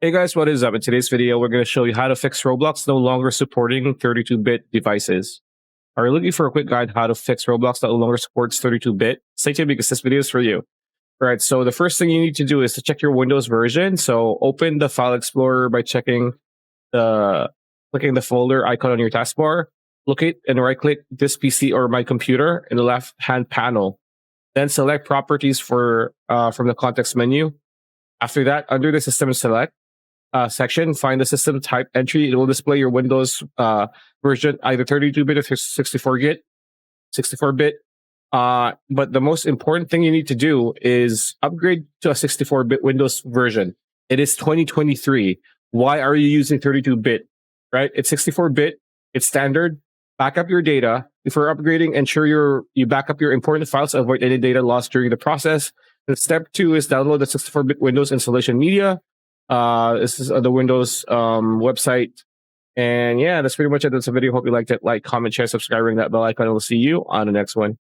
Hey guys, what is up? In today's video, we're going to show you how to fix Roblox no longer supporting 32-bit devices. Are you looking for a quick guide how to fix Roblox that no longer supports 32-bit? Stay tuned because this video is for you. All right, so the first thing you need to do is to check your Windows version. So open the File Explorer by clicking the folder icon on your taskbar. Locate and right-click this PC or my computer in the left-hand panel. Then select Properties from the context menu. After that, under the System Select section, find the system type entry. It will display your Windows version, either 32-bit or 64-bit. But the most important thing you need to do is upgrade to a 64-bit Windows version. It is 2023. Why are you using 32-bit? Right? It's 64-bit. It's standard. Back up your data. Before upgrading, ensure you back up your important files to avoid any data loss during the process. And step 2 is download the 64-bit Windows installation media. This is the Windows website. And yeah, that's pretty much it. That's the video. Hope you liked it. Like, comment, share, subscribe, ring that bell icon. And we'll see you on the next one.